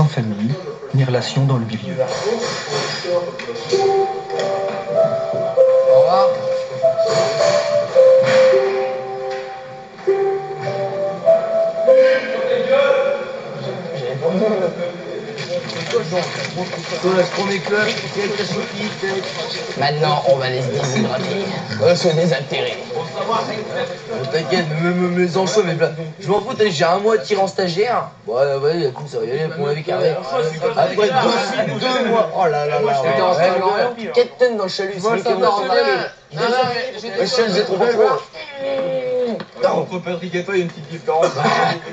sans famille, ni relation dans le milieu. Au revoir. Maintenant, on va les se déshydrater, se désaltérer. T'inquiète, même mes enfants, mes plats. Je m'en fous, j'ai un mois de tir en stagiaire. Ouais, écoute, ça va y aller pour ma vie carrée. Après 2 mois. Oh là là là. Captain dans le chalut, c'est lui qui est mon le chalut, j'ai trop franchement. Entre Patrick et toi, il y a une petite différence.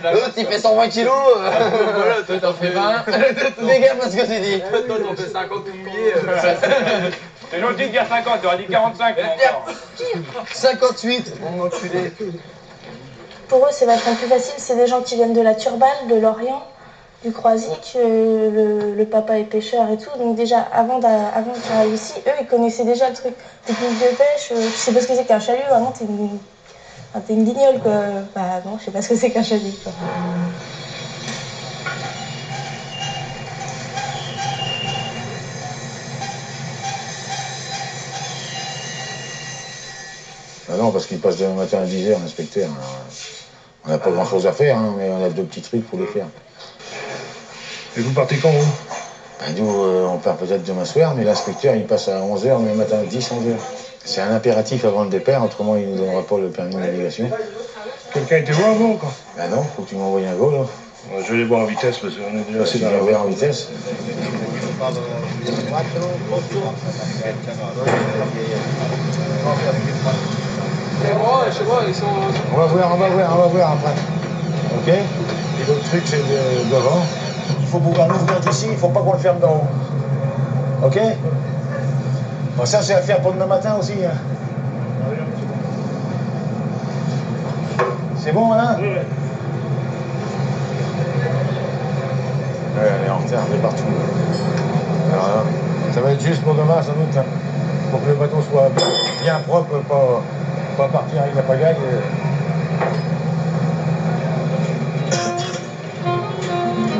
L'autre, il fait 120 kilos. Voilà, toi, t'en fais 20. Fais gaffe à ce que tu dis. Toi, t'en fais 50 tout mouillé. C'est gentil de dire 50, t'aurais dit 45. 58, mon enculé. Pour eux, c'est vachement plus facile. C'est des gens qui viennent de la Turballe, de Lorient, du Croisic. Le papa est pêcheur et tout. Donc déjà, avant de travailler ici, eux, ils connaissaient déjà le truc. Technique de pêche, je sais pas ce que c'est qu'un chalut. Vraiment, t'es une guignole, quoi. Bah non, je sais pas ce que c'est qu'un chalut, quoi. Ah non, parce qu'il passe demain matin à 10h, l'inspecteur. On n'a pas grand-chose à faire, hein, mais on a 2 petits trucs pour les faire. Et vous partez quand, vous? Ben, nous, on part peut-être demain soir, mais l'inspecteur, il passe à 11h, demain matin à 10, 11h. C'est un impératif avant le départ, autrement il ne nous donnera pas le permis de navigation. Quelqu'un était voir avant, quoi? Ben non, faut que tu m'envoies un go, là. Je vais aller voir en vitesse, parce qu'on est déjà C'est assez de dans la en vitesse. On va voir après. Ok? Et l'autre truc, c'est devant. Il faut pouvoir l'ouvrir d'ici, il ne faut pas qu'on le ferme d'en haut. Ok? Bon, ça, c'est à faire pour demain matin aussi. Hein. C'est bon, hein? Oui. Ouais, elle est en retard, elle est partout. Alors là, ça va être juste pour demain, sans doute, hein, pour que le bateau soit bien propre, pas partir avec la pagaille.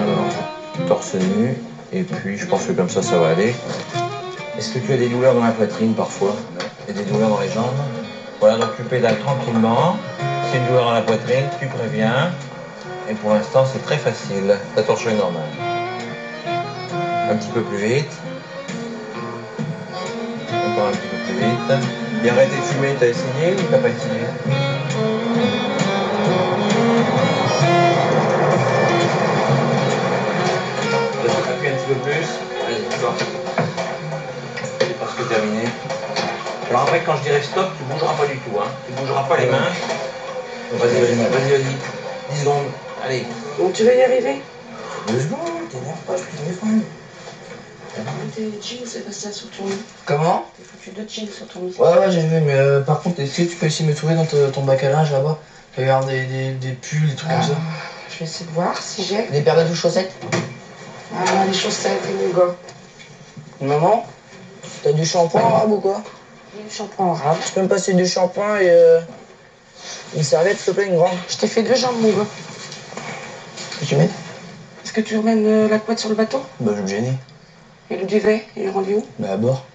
Alors, torse nu, et puis je pense que comme ça va aller. Est-ce que tu as des douleurs dans la poitrine parfois? Et des douleurs dans les jambes? Voilà, donc tu pédales tranquillement. Si une douleur dans la poitrine, tu préviens. Et pour l'instant, c'est très facile. Ta torsion est normale. Un petit peu plus vite. Encore un petit peu plus vite. Et arrêter de fumer, t'as essayé ou t'as pas essayé? Appuie un petit peu plus. Allez, d'accord. C'est presque terminé. Alors après, quand je dirai stop, tu bougeras pas du tout. Hein. Tu bougeras pas les mains. Vas-y. 10 secondes. Allez. Donc tu vas y arriver? 2 secondes, t'énerve pas, je plie mes fringues. T'as mis tes jeans, c'est resté sur ton lit. Comment? T'as foutu 2 jeans sur ton lit. Ouais, j'ai vu, mais par contre, est-ce que tu peux essayer de me trouver dans ton bac à linge là-bas? Il y a des pulls, des trucs comme ça. Je vais essayer de voir si j'ai. Des paires de douche chaussettes? Ah, les chaussettes et mon gars. Maman, t'as du shampoing arabe ou quoi? J'ai du shampoing arabe. Tu peux me passer du shampoing et une serviette, s'il te plaît, une grande? Je t'ai fait 2 jambes, mon gars. Qu'est-ce que tu mets? Est-ce que tu emmènes la couette sur le bateau? Bah, je vais me gêner. Et le duvet, il est rendu où? Bah, à bord.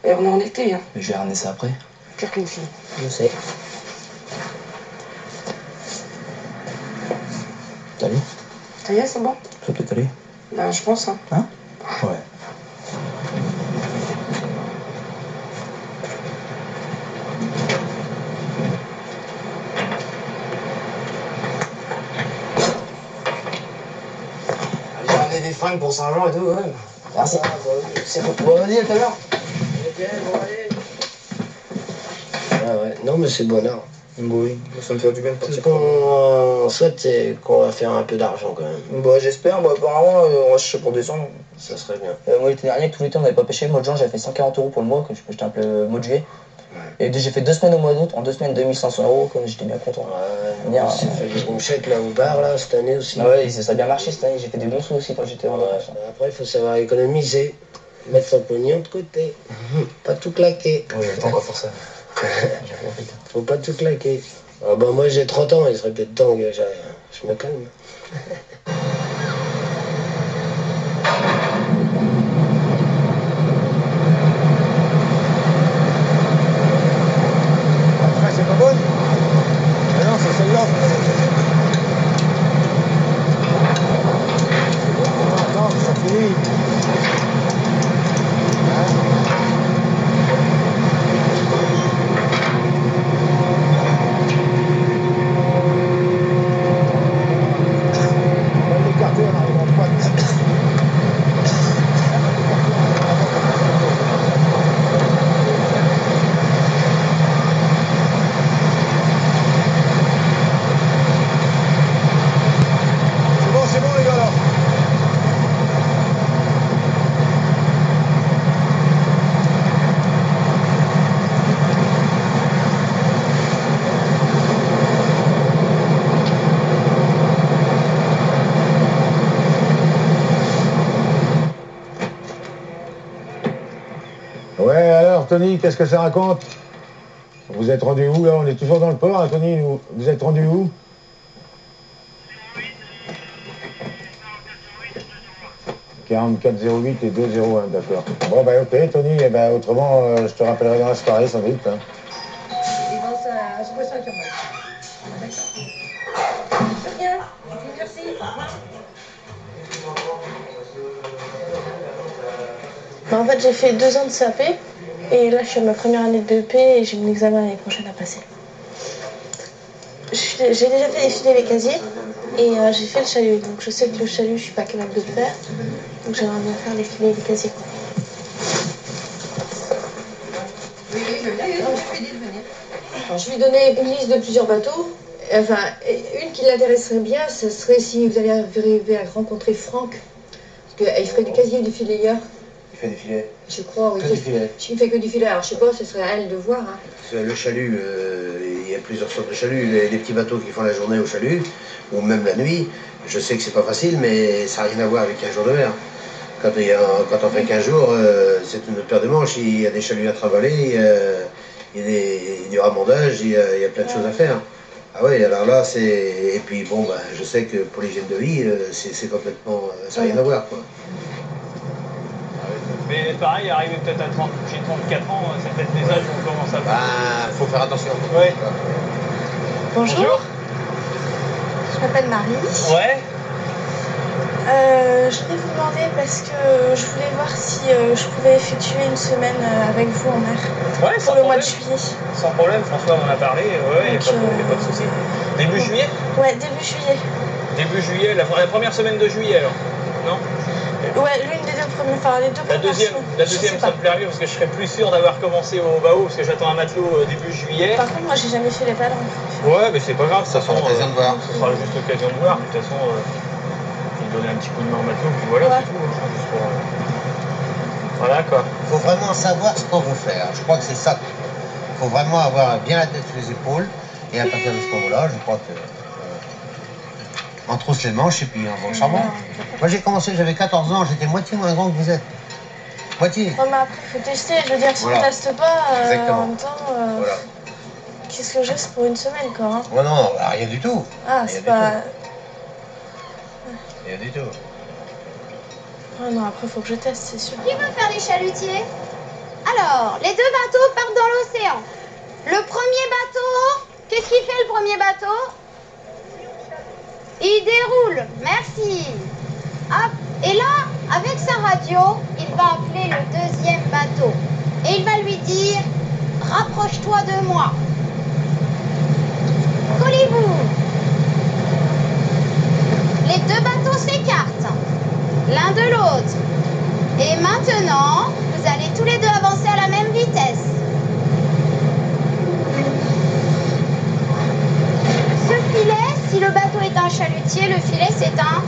Et on est en été, hein. Mais je vais ramener ça après. Pire qu'une fille. Je sais. T'as vu? Ça y est, c'est bon? Ça peut aller? Ben, je pense, hein. Hein? Ouais. J'ai ramené des fringues pour Saint-Jean et tout, quand même. Merci. C'est bon. Bon, vas-y, à tout à l'heure. Ok, bon, allez. Ah ouais, non, mais c'est bonheur. Oui, ça me fait du bien de partir. Ce qu'on souhaite, c'est qu'on va faire un peu d'argent quand même. Bah, j'espère. Bah, apparemment, on va chercher pour décembre. Ça serait bien. Moi, l'été dernier, tout l'été, on n'avait pas pêché. Le mois de juin, j'avais fait 140 € pour le mois, que j'étais un peu le mois de juillet. Ouais. Et j'ai fait 2 semaines au mois d'août. En 2 semaines, 2500 €, comme j'étais bien content. Ouais, on s'est fait des bons chèques là au bar, là, cette année aussi. Ah ouais, ça a bien marché cette année. J'ai fait des bons sous aussi quand j'étais en vacances. Après, il faut savoir économiser. Mettre son pognon de côté. Pas tout claquer. Oui, j'ai pas encore faire ça. Faut pas tout claquer. Ah bah moi j'ai 30 ans, il serait peut-être temps que je me calme. celle-là. Attends, ça finit. On va l'écarter en arrivant en droite. C'est bon les gars là. Ouais, alors Tony, qu'est-ce que ça raconte? Vous êtes rendu où là? On est toujours dans le port, hein, Tony? Vous êtes rendu où? « 4408 et 201, d'accord. Bon, bah ok, Tony, et ben autrement, je te rappellerai dans la soirée, sans doute. Hein. Bah, en fait, j'ai fait 2 ans de CAP et là, je suis à ma première année de BEP et j'ai mon examen l'année prochaine à passer. J'ai déjà fait défiler les casiers et j'ai fait le chalut. Donc, je sais que le chalut, je suis pas capable de le faire. Donc, j'aimerais bien faire les casiers. Quoi. Alors, je lui donnais une liste de plusieurs bateaux. Enfin, une qui l'intéresserait bien, ce serait si vous allez arriver à rencontrer Franck. Parce qu'il ferait du casier et du filayeur. Il fait des filets. Je crois, oui. Que du filet. Il fait que du filet. Alors, je sais pas, ce serait à elle de voir. Hein. Le chalut, il y a plusieurs sortes de chaluts. Les petits bateaux qui font la journée au chalut, ou même la nuit. Je sais que c'est pas facile, mais ça n'a rien à voir avec 15 jours de mer. Quand on fait 15 jours, c'est une autre paire de manches. Il y a des chaluts à travailler, il y a du ramondage, il y a plein de choses à faire. Ah oui, alors là, c'est... Et puis bon, ben, je sais que pour l'hygiène de vie, c'est complètement... ça n'a rien à voir, quoi. Mais pareil, arrivé peut-être à 30, j'ai 34 ans, c'est peut-être des âges où on commence à... Bah, faut faire attention. Ouais. Bonjour. Je m'appelle Marie. Ouais. Je voulais vous demander parce que je voulais voir si je pouvais effectuer une semaine avec vous en mer. Ouais, pour le mois de juillet. Sans problème, François m'en a parlé, ouais, Donc, y a pas de souci. Début juillet? Ouais, début juillet. Début juillet, la première semaine de juillet alors? Non? Ouais, l'une des deux premières, enfin les deux premières semaines. La deuxième, ça me plairait mieux parce que je serais plus sûr d'avoir commencé au Bao parce que j'attends un matelot début juillet. Par contre, moi j'ai jamais fait les ballons. Ouais, mais c'est pas grave, ça sera l'occasion de voir. Ça sera juste l'occasion de voir, de toute façon, je vais donner un petit coup de main au matelot, puis voilà, c'est tout. Juste pour, voilà quoi. Il faut vraiment savoir ce qu'on veut faire. Je crois que c'est ça. Il faut vraiment avoir bien la tête sur les épaules. Et à partir de ce moment-là, je crois que... on trousse les manches et puis on va au charbon. Moi j'ai commencé, j'avais 14 ans, j'étais moitié moins grand que vous êtes. Moitié. Ouais, mais après, il faut tester. Je veux dire, si Voilà. on teste pas, Exactement. en même temps, Voilà. qu'est-ce que j'ai, c'est pour une semaine quoi. Hein. Oh non, bah, rien du tout. Ah, c'est pas. Rien du tout. Ouais, non, après, faut que je teste, c'est sûr. Qui veut faire les chalutiers? Alors, les deux bateaux partent dans l'océan. Le premier bateau, qu'est-ce qu'il fait le premier bateau? Il déroule, merci. Hop, et là, avec sa radio, il va appeler le deuxième bateau. Et il va lui dire, rapproche-toi de moi. Collez-vous. Les deux bateaux s'écartent, l'un de l'autre. Et maintenant, vous allez tous les deux avancer à la même vitesse. Ce filet, si le bateau est un chalutier, le filet c'est un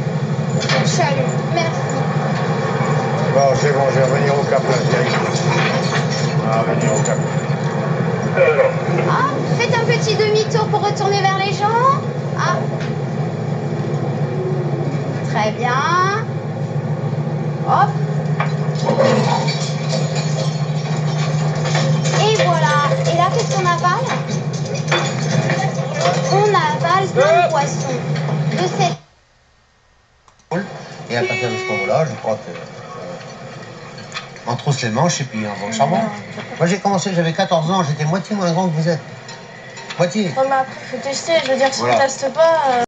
chalut. Merci. Bon, c'est bon, je vais revenir au cap là, direct. Ah, revenir au cap. Ah, faites un petit demi-tour pour retourner vers les gens. Ah. Très bien. Hop. Et voilà. Et là, qu'est-ce qu'on avale? On avale plein de poissons. De cette... Et à partir de ce moment-là, je crois que... on trousse les manches et puis on va au charbon. Moi j'ai commencé, j'avais 14 ans, j'étais moitié moins grand que vous êtes. Moitié. Ouais, mais après, il faut tester. Je veux dire, si Voilà. on teste pas.